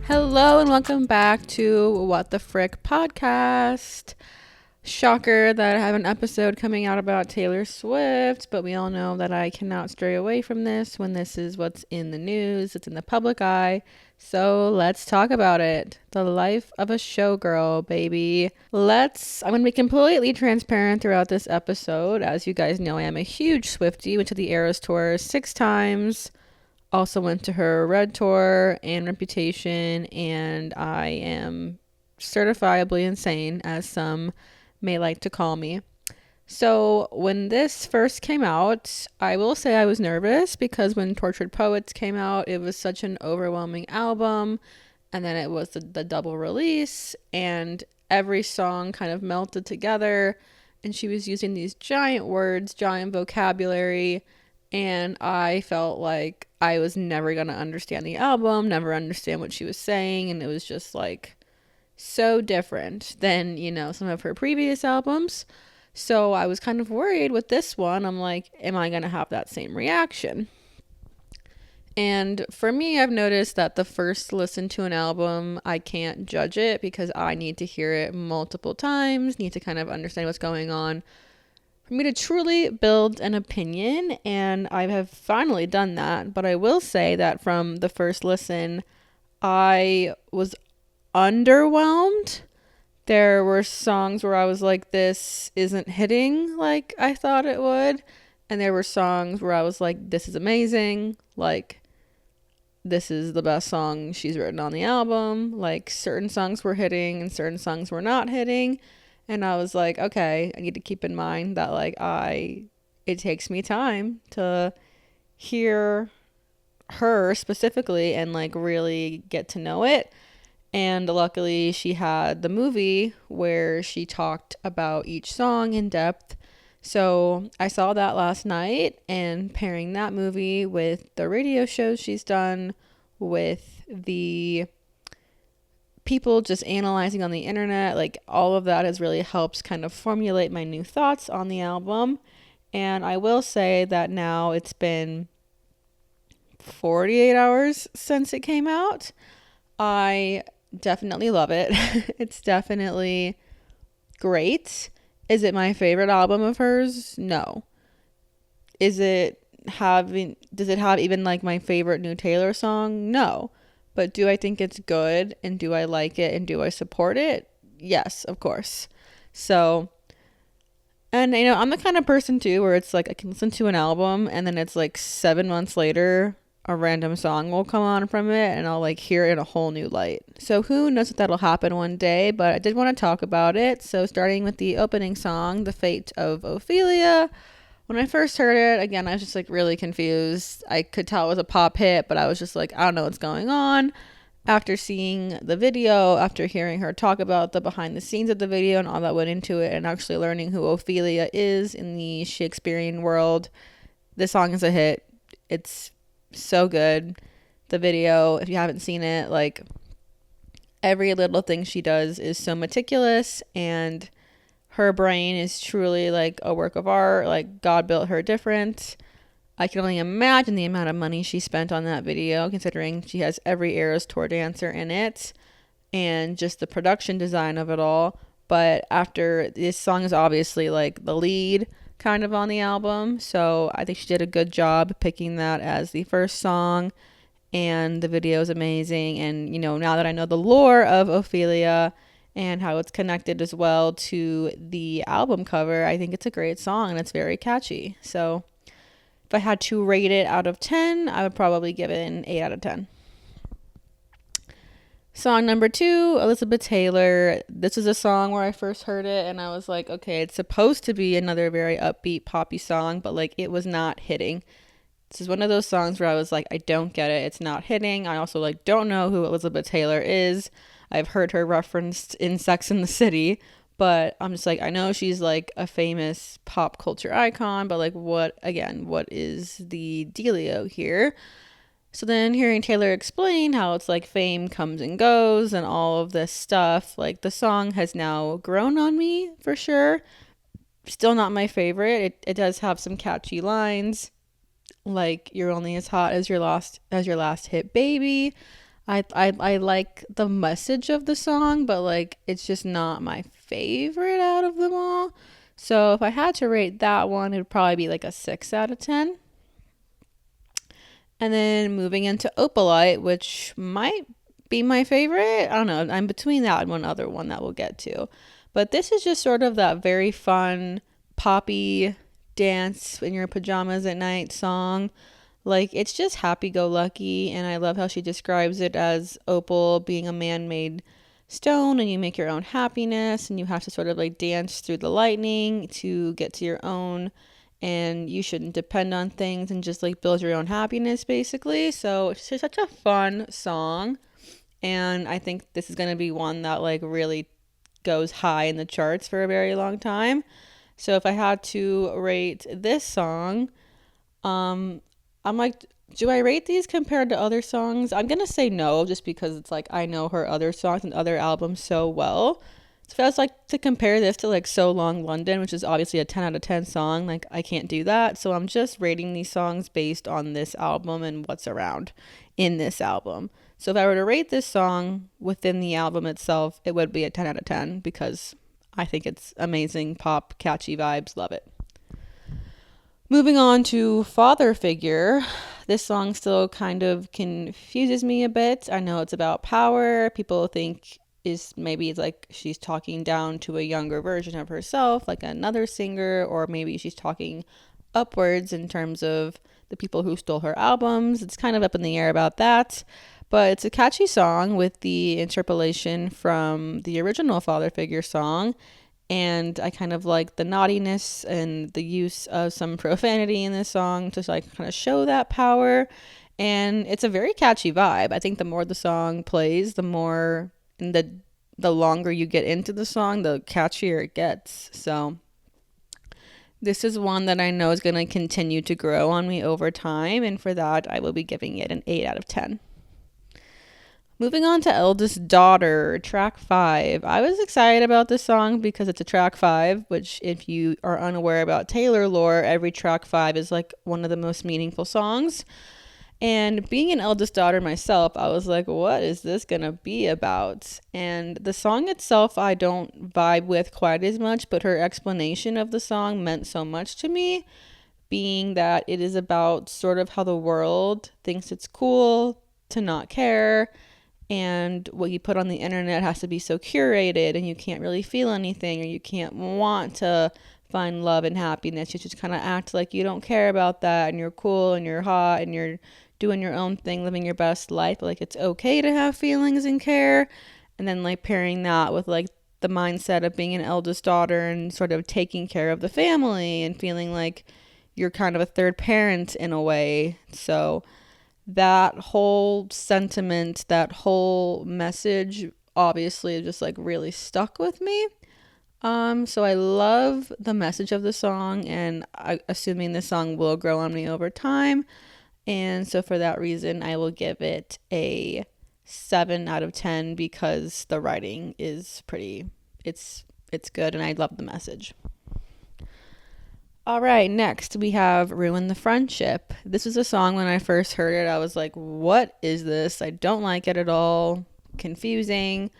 Hello and welcome back to What the Frick podcast. Shocker that I have an episode coming out about Taylor Swift, but we all know that I cannot stray away from this when this is what's in the news, it's in the public eye. So let's talk about it. The life of a showgirl, baby. I'm going to be completely transparent throughout this episode. As you guys know, I am a huge Swiftie. Went to the Eras Tour 6 times. Also went to her Red Tour and Reputation, and I am certifiably insane, as some may like to call me. So when this first came out, I will say I was nervous because when Tortured Poets came out, it was such an overwhelming album, and then it was the double release, and every song kind of melted together, and she was using these giant words, giant vocabulary, and I felt like I was never going to understand the album, never understand what she was saying, and it was just like so different than, some of her previous albums. So I was kind of worried with this one. I'm like, am I going to have that same reaction? And for me, I've noticed that the first listen to an album, I can't judge it because I need to hear it multiple times, need to kind of understand what's going on for me to truly build an opinion, and I have finally done that. But I will say that from the first listen, I was underwhelmed. There were songs where I was like, this isn't hitting like I thought it would. And there were songs where I was like, this is amazing. Like, this is the best song she's written on the album. Like, certain songs were hitting and certain songs were not hitting. And I was like, okay, I need to keep in mind that it takes me time to hear her specifically and like really get to know it. And luckily she had the movie where she talked about each song in depth. So I saw that last night, and pairing that movie with the radio shows she's done, with the people just analyzing on the internet, like all of that has really helped kind of formulate my new thoughts on the album. And I will say that now it's been 48 hours since it came out. I definitely love it. It's definitely great. Is it my favorite album of hers? No. Does it have even like my favorite new Taylor song? No. But do I think it's good, and do I like it, and do I support it? Yes, of course. So, and I'm the kind of person too where it's like I can listen to an album and then it's like 7 months later a random song will come on from it and I'll like hear it in a whole new light. So who knows if that'll happen one day, but I did want to talk about it. So starting with the opening song, The Fate of Ophelia. When I first heard it, again, I was just like really confused. I could tell it was a pop hit, but I was just like, I don't know what's going on. After seeing the video, after hearing her talk about the behind the scenes of the video and all that went into it, and actually learning who Ophelia is in the Shakespearean world, this song is a hit. It's so good. The video, if you haven't seen it, like every little thing she does is so meticulous, and her brain is truly like a work of art. Like, God built her different. I can only imagine the amount of money she spent on that video, considering she has every Eras Tour dancer in it, and just the production design of it all. But after this song is obviously like the lead kind of on the album, so I think she did a good job picking that as the first song, and the video is amazing. And now that I know the lore of Ophelia and how it's connected as well to the album cover, I think it's a great song and it's very catchy. So if I had to rate it out of 10, I would probably give it an 8 out of 10. Song number 2, Elizabeth Taylor. This is a song where I first heard it and I was like, okay, it's supposed to be another very upbeat poppy song, but like it was not hitting. This is one of those songs where I was like, I don't get it. It's not hitting. I also like don't know who Elizabeth Taylor is. I've heard her referenced in Sex and the City, but I'm just like, I know she's like a famous pop culture icon, but like what is the dealio here? So then hearing Taylor explain how it's like fame comes and goes and all of this stuff, like the song has now grown on me for sure. Still not my favorite. It does have some catchy lines, like you're only as hot as your last hit, baby. I like the message of the song, but like it's just not my favorite out of them all. So if I had to rate that one, it would probably be like a 6 out of 10. And then moving into Opalite, which might be my favorite. I don't know. I'm between that and one other one that we'll get to. But this is just sort of that very fun, poppy dance in your pajamas at night song. Like, it's just happy go lucky. And I love how she describes it as opal being a man made stone, and you make your own happiness, and you have to sort of like dance through the lightning to get to your own, and you shouldn't depend on things and just like build your own happiness basically. So it's just such a fun song, and I think this is going to be one that like really goes high in the charts for a very long time. So if I had to rate this song, I'm like, do I rate these compared to other songs? I'm gonna say no, just because it's like I know her other songs and other albums so well. So if I was like to compare this to like So Long London, which is obviously a 10 out of 10 song, like I can't do that. So I'm just rating these songs based on this album and what's around in this album. So if I were to rate this song within the album itself, it would be a 10 out of 10 because I think it's amazing pop, catchy vibes, love it. Moving on to Father Figure, this song still kind of confuses me a bit. I know it's about power. People think maybe it's like she's talking down to a younger version of herself, like another singer, or maybe she's talking upwards in terms of the people who stole her albums. It's kind of up in the air about that. But it's a catchy song with the interpolation from the original Father Figure song, and I kind of like the naughtiness and the use of some profanity in this song to like kind of show that power. And it's a very catchy vibe. I think the more the song plays, the more and the longer you get into the song, the catchier it gets. So this is one that I know is going to continue to grow on me over time, and for that I will be giving it an 8 out of 10. Moving on to Eldest Daughter, track 5. I was excited about this song because it's a track 5, which if you are unaware about Taylor lore, every track 5 is like one of the most meaningful songs. And being an eldest daughter myself, I was like, what is this going to be about? And the song itself, I don't vibe with quite as much, but her explanation of the song meant so much to me, being that it is about sort of how the world thinks it's cool to not care, and what you put on the internet has to be so curated, and you can't really feel anything, or you can't want to find love and happiness. You just kind of act like you don't care about that, and you're cool and you're hot and you're doing your own thing, living your best life. But like, it's okay to have feelings and care. And then like pairing that with like the mindset of being an eldest daughter and sort of taking care of the family and feeling like you're kind of a third parent in a way. So that whole sentiment, that whole message obviously just like really stuck with me. So I love the message of the song, and assuming the song will grow on me over time. And so for that reason, I will give it a 7 out of 10 because the writing is it's good, and I love the message. All right, next we have Ruin the Friendship. This was a song when I first heard it, I was like, what is this? I don't like it at all. Confusing.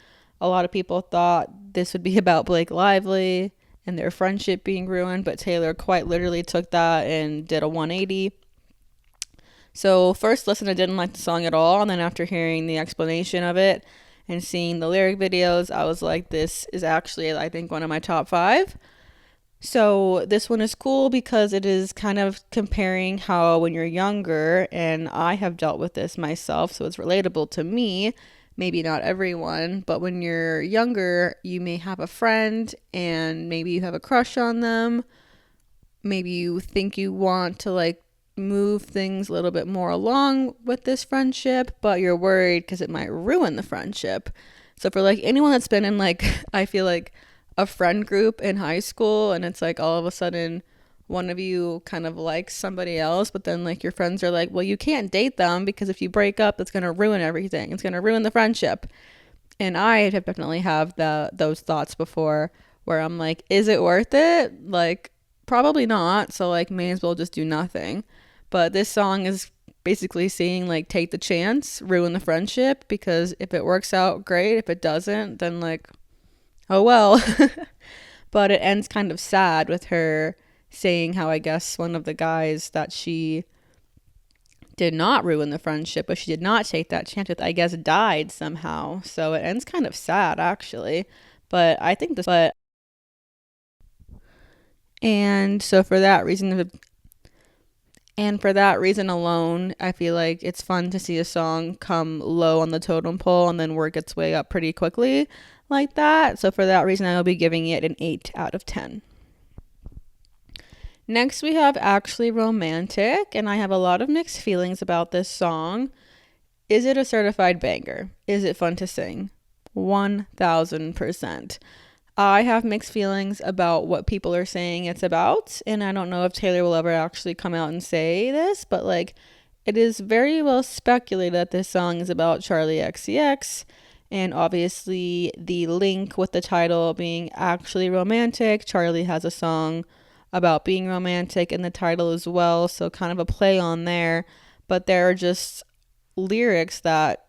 A lot of people thought this would be about Blake Lively and their friendship being ruined, but Taylor quite literally took that and did a 180. So first listen, I didn't like the song at all, and then after hearing the explanation of it and seeing the lyric videos, I was like, this is actually, I think, one of my top 5. So this one is cool because it is kind of comparing how when you're younger, and I have dealt with this myself, so it's relatable to me, maybe not everyone, but when you're younger, you may have a friend and maybe you have a crush on them. Maybe you think you want to like move things a little bit more along with this friendship, but you're worried because it might ruin the friendship. So for like anyone that's been in like, I feel like a friend group in high school, and it's like all of a sudden one of you kind of likes somebody else, but then like your friends are like, well, you can't date them because if you break up, it's going to ruin everything. It's going to ruin the friendship. And I have definitely have those thoughts before where I'm like, is it worth it? Like, probably not. So like, may as well just do nothing. But this song is basically saying like, take the chance, ruin the friendship, because if it works out, great. If it doesn't, then like, oh well. But it ends kind of sad with her saying how, I guess, one of the guys that she did not ruin the friendship, but she did not take that chance with, I guess, died somehow. So it ends kind of sad, actually. But I think and so for that reason, alone, I feel like it's fun to see a song come low on the totem pole and then work its way up pretty quickly like that. So for that reason, I will be giving it an 8 out of 10. Next, we have Actually Romantic, and I have a lot of mixed feelings about this song. Is it a certified banger? Is it fun to sing? 1000%. I have mixed feelings about what people are saying it's about, and I don't know if Taylor will ever actually come out and say this, but like, it is very well speculated that this song is about Charlie XCX, and obviously the link with the title being Actually Romantic, Charlie has a song about being romantic in the title as well, so kind of a play on there, but there are just lyrics that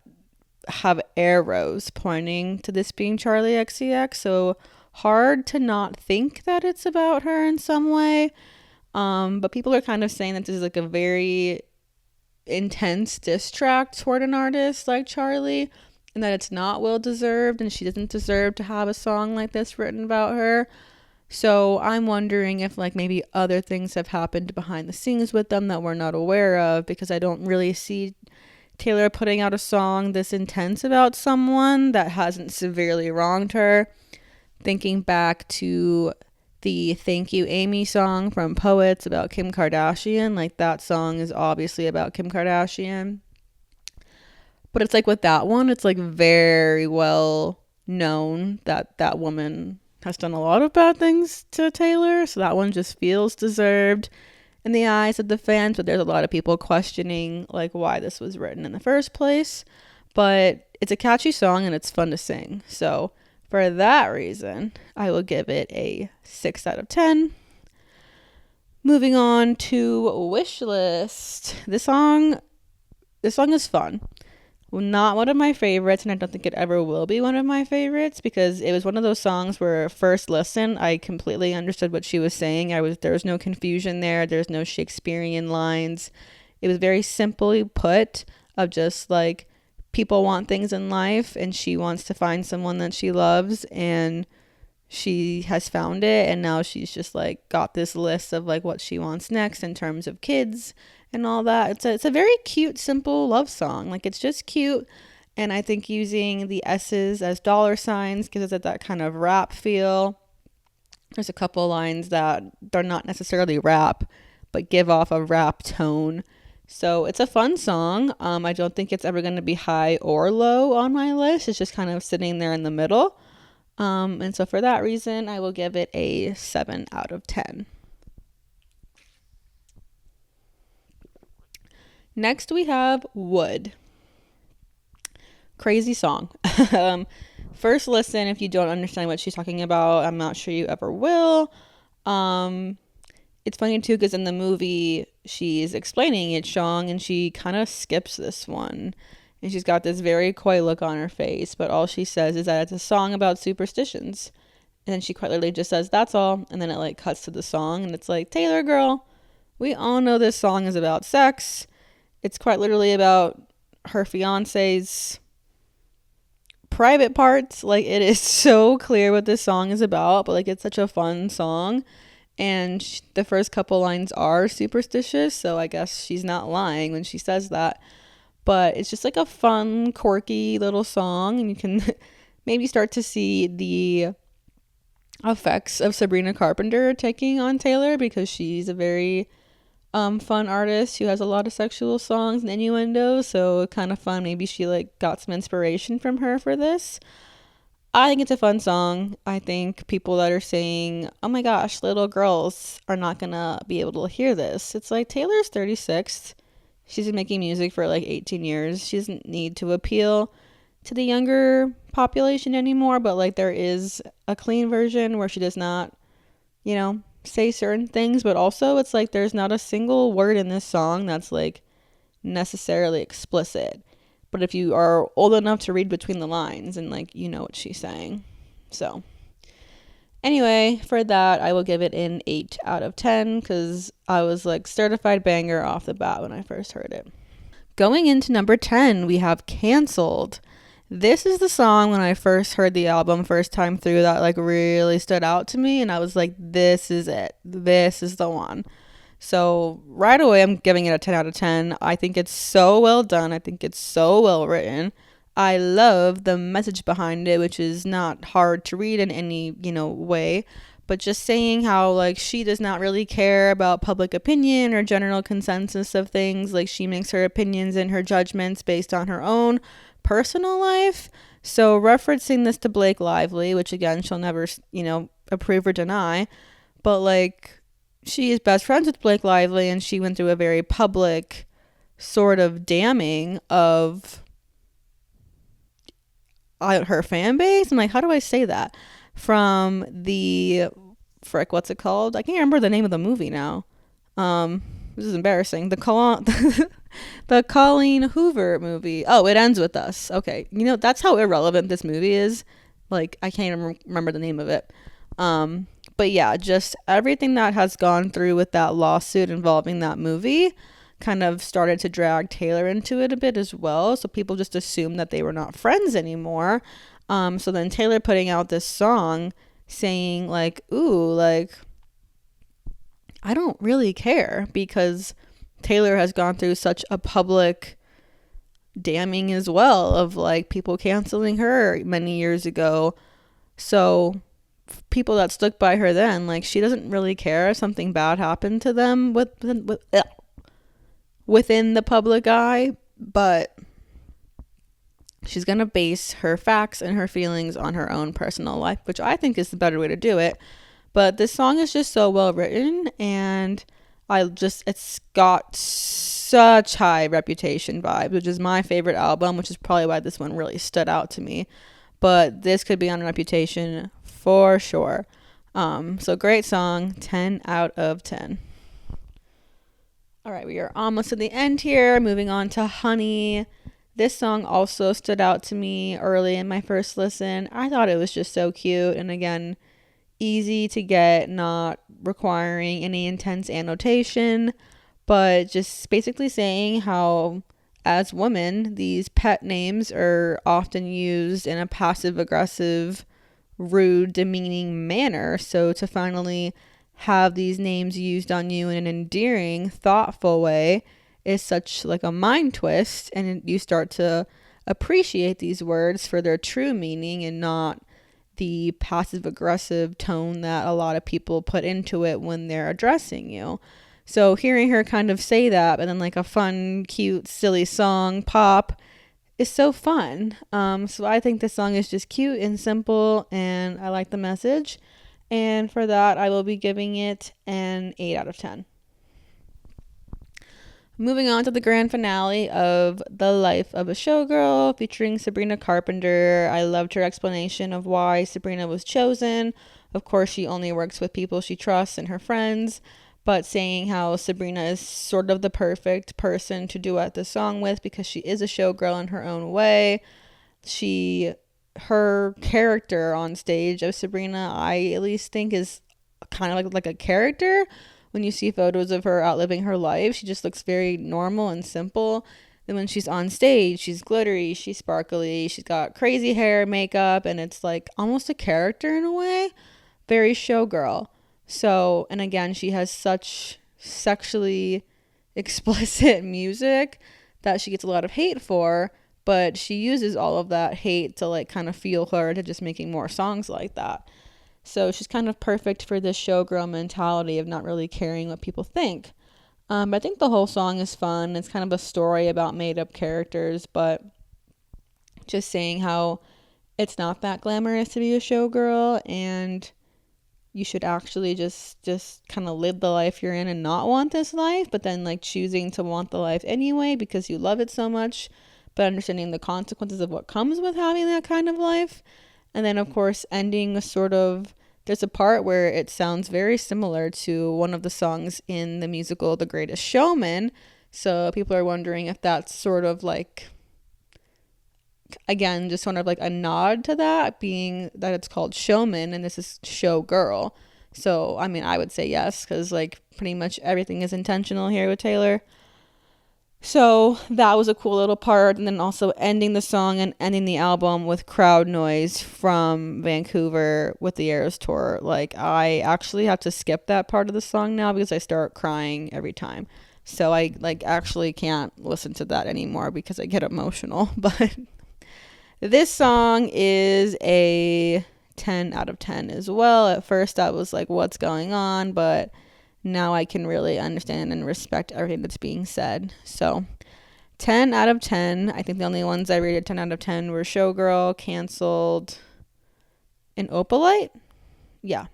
have arrows pointing to this being Charlie XCX, so hard to not think that it's about her in some way. But people are kind of saying that this is like a very intense diss track toward an artist like Charlie, and that it's not well deserved, and she doesn't deserve to have a song like this written about her. So I'm wondering if like maybe other things have happened behind the scenes with them that we're not aware of, because I don't really see Taylor putting out a song this intense about someone that hasn't severely wronged her. Thinking back to the Thank You Amy song from Poets about Kim Kardashian, like that song is obviously about Kim Kardashian. But it's like with that one, it's like very well known that that woman has done a lot of bad things to Taylor, so that one just feels deserved in the eyes of the fans, but there's a lot of people questioning like why this was written in the first place. But it's a catchy song and it's fun to sing. So for that reason, I will give it a 6 out of 10. Moving on to Wishlist. This song is fun. Not one of my favorites, and I don't think it ever will be one of my favorites, because it was one of those songs where first listen I completely understood what she was saying. There was no confusion there. There's no Shakespearean lines. It was very simply put, of just like, people want things in life and she wants to find someone that she loves, and she has found it, and now she's just like got this list of like what she wants next in terms of kids and all that. It's a very cute, simple love song. Like, it's just cute, and I think using the S's as dollar signs gives it that kind of rap feel. There's a couple lines that they're not necessarily rap, but give off a rap tone. So it's a fun song. I don't think it's ever going to be high or low on my list. It's just kind of sitting there in the middle. And so for that reason, I will give it a 7 out of 10. Next, we have Wood. Crazy song. First listen, if you don't understand what she's talking about, I'm not sure you ever will. It's funny too, because in the movie she's explaining it, Shong, and she kind of skips this one, and she's got this very coy look on her face, but all she says is that it's a song about superstitions, and then she quite literally just says that's all, and then it like cuts to the song, and it's like, Taylor girl, we all know this song is about sex. It's quite literally about her fiance's private parts. Like, it is so clear what this song is about, but like, it's such a fun song. And the first couple lines are superstitious, so I guess she's not lying when she says that. But it's just like a fun, quirky little song, and you can maybe start to see the effects of Sabrina Carpenter taking on Taylor, because she's a very fun artist who has a lot of sexual songs and innuendos, so kind of fun. Maybe she like got some inspiration from her for this. I think it's a fun song. I think people that are saying, oh my gosh, little girls are not gonna be able to hear this. It's like, Taylor's 36. She's been making music for like 18 years. She doesn't need to appeal to the younger population anymore, but like, there is a clean version where she does not, say certain things, but also it's like there's not a single word in this song that's like necessarily explicit. But if you are old enough to read between the lines and like you know what she's saying. So anyway, for that I will give it an 8 out of 10 because I was like certified banger off the bat when I first heard it. Going into number 10, we have Cancelled. This is the song when I first heard the album first time through that like really stood out to me, and I was like, this is it. This is the one. So right away I'm giving it a 10 out of 10. I think it's so well done. I think it's so well written. I love the message behind it, which is not hard to read in any, way, but just saying how like she does not really care about public opinion or general consensus of things. Like she makes her opinions and her judgments based on her own personal life. So referencing this to Blake Lively, which again she'll never, approve or deny, but like she is best friends with Blake Lively and she went through a very public sort of damning of her fan base. I'm like, how do I say that? From the what's it called? I can't remember the name of the movie now. This is embarrassing. The Colleen Hoover movie. Oh, It Ends With Us. Okay, that's how irrelevant this movie is. Like I can't even remember the name of it. But yeah, just everything that has gone through with that lawsuit involving that movie kind of started to drag Taylor into it a bit as well. So people just assumed that they were not friends anymore. So then Taylor putting out this song saying like, ooh, like, I don't really care, because Taylor has gone through such a public damning as well of like people canceling her many years ago. So people that stuck by her then, like she doesn't really care if something bad happened to them within the public eye, but she's going to base her facts and her feelings on her own personal life, which I think is the better way to do it. But this song is just so well written, and it's got such high Reputation vibes, which is my favorite album, which is probably why this one really stood out to me. But this could be on Reputation for sure. So great song, 10 out of 10. All right, we are almost at the end here. Moving on to Honey. This song also stood out to me early in my first listen. I thought it was just so cute, and again, easy to get, not requiring any intense annotation, but just basically saying how as women, these pet names are often used in a passive aggressive, rude, demeaning manner. So to finally have these names used on you in an endearing, thoughtful way is such like a mind twist, and you start to appreciate these words for their true meaning and not the passive aggressive tone that a lot of people put into it when they're addressing you. So hearing her kind of say that, and then like a fun, cute, silly song pop is so fun. So I think this song is just cute and simple, and I like the message. And for that, I will be giving it an 8 out of 10. Moving on to the grand finale of The Life of a Showgirl featuring Sabrina Carpenter. I loved her explanation of why Sabrina was chosen. Of course, she only works with people she trusts and her friends, but saying how Sabrina is sort of the perfect person to duet the song with because she is a showgirl in her own way. Her character on stage of Sabrina, I at least think is kind of like a character. When you see photos of her out living her life, she just looks very normal and simple. Then when she's on stage, she's glittery, she's sparkly, she's got crazy hair, makeup, and it's like almost a character in a way. Very showgirl. So, and again, she has such sexually explicit music that she gets a lot of hate for, but she uses all of that hate to like kind of fuel her to just making more songs like that. So she's kind of perfect for this showgirl mentality of not really caring what people think. But I think the whole song is fun. It's kind of a story about made up characters, but just saying how it's not that glamorous to be a showgirl, and you should actually just kind of live the life you're in and not want this life, but then like choosing to want the life anyway because you love it so much, but understanding the consequences of what comes with having that kind of life. And then of course ending a sort of, there's a part where it sounds very similar to one of the songs in the musical The Greatest Showman, So people are wondering if that's sort of like, again, just sort of like a nod to that, being that it's called Showman and this is Showgirl. So, I mean, I would say yes, because like pretty much everything is intentional here with Taylor. So that was a cool little part. And then also ending the song and ending the album with crowd noise from Vancouver with the Eras tour. Like, I actually have to skip that part of the song now because I start crying every time. So I like actually can't listen to that anymore because I get emotional. But this song is a 10 out of 10 as well. At first I was like, what's going on? But now I can really understand and respect everything that's being said. So 10 out of 10. I think the only ones I rated 10 out of 10 were Showgirl, Canceled, and Opalite. Yeah.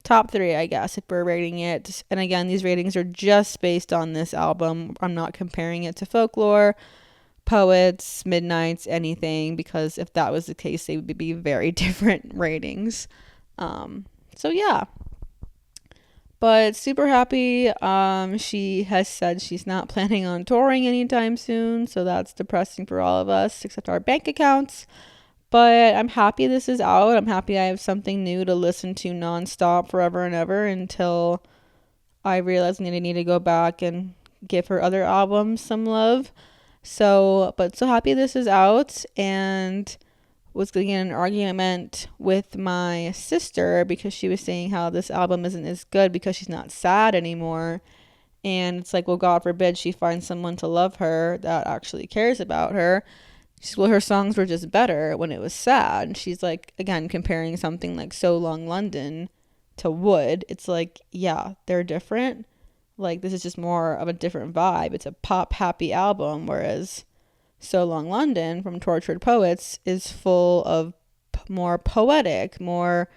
Top 3, I guess, if we're rating it. And again, these ratings are just based on this album. I'm not comparing it to Folklore, Poets, Midnights, anything, because if that was the case, they would be very different ratings. So yeah. But super happy. She has said she's not planning on touring anytime soon, so that's depressing for all of us, except our bank accounts. But I'm happy this is out. I'm happy I have something new to listen to nonstop forever and ever until I realize I need to go back and give her other albums some love. So happy this is out, and was getting in an argument with my sister because she was saying how this album isn't as good because she's not sad anymore. And it's like, well, God forbid she finds someone to love her that actually cares about her. She's, well, her songs were just better when it was sad. And she's like, again, comparing something like So Long London to Wood. It's like, yeah, they're different. Like, this is just more of a different vibe. It's a pop happy album, whereas So Long London from Tortured Poets is full of more poetic, more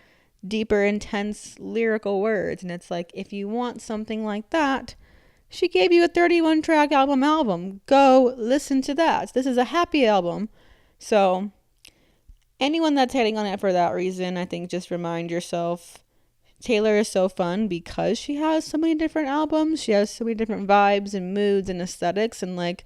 deeper, intense lyrical words. And it's like, if you want something like that, she gave you a 31 track album. Go listen to that. This is a happy album. So anyone that's hating on it for that reason, I think just remind yourself Taylor is so fun because she has so many different albums. She has so many different vibes and moods and aesthetics, and like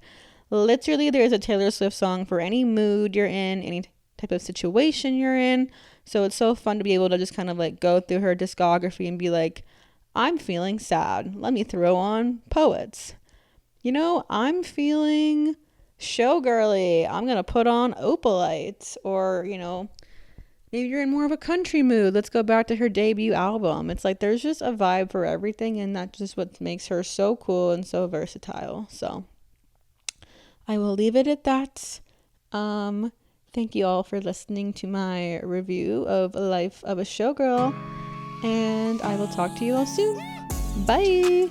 literally there's a Taylor Swift song for any mood you're in, any type of situation you're in. So it's so fun to be able to just kind of like go through her discography and be like, I'm feeling sad. Let me throw on Poets. You know, I'm feeling showgirly. I'm going to put on Opalite. Or, you know, maybe you're in more of a country mood. Let's go back to her debut album. It's like there's just a vibe for everything, and that's just what makes her so cool and so versatile. So I will leave it at that. Thank you all for listening to my review of Life of a Showgirl, and I will talk to you all soon. Bye!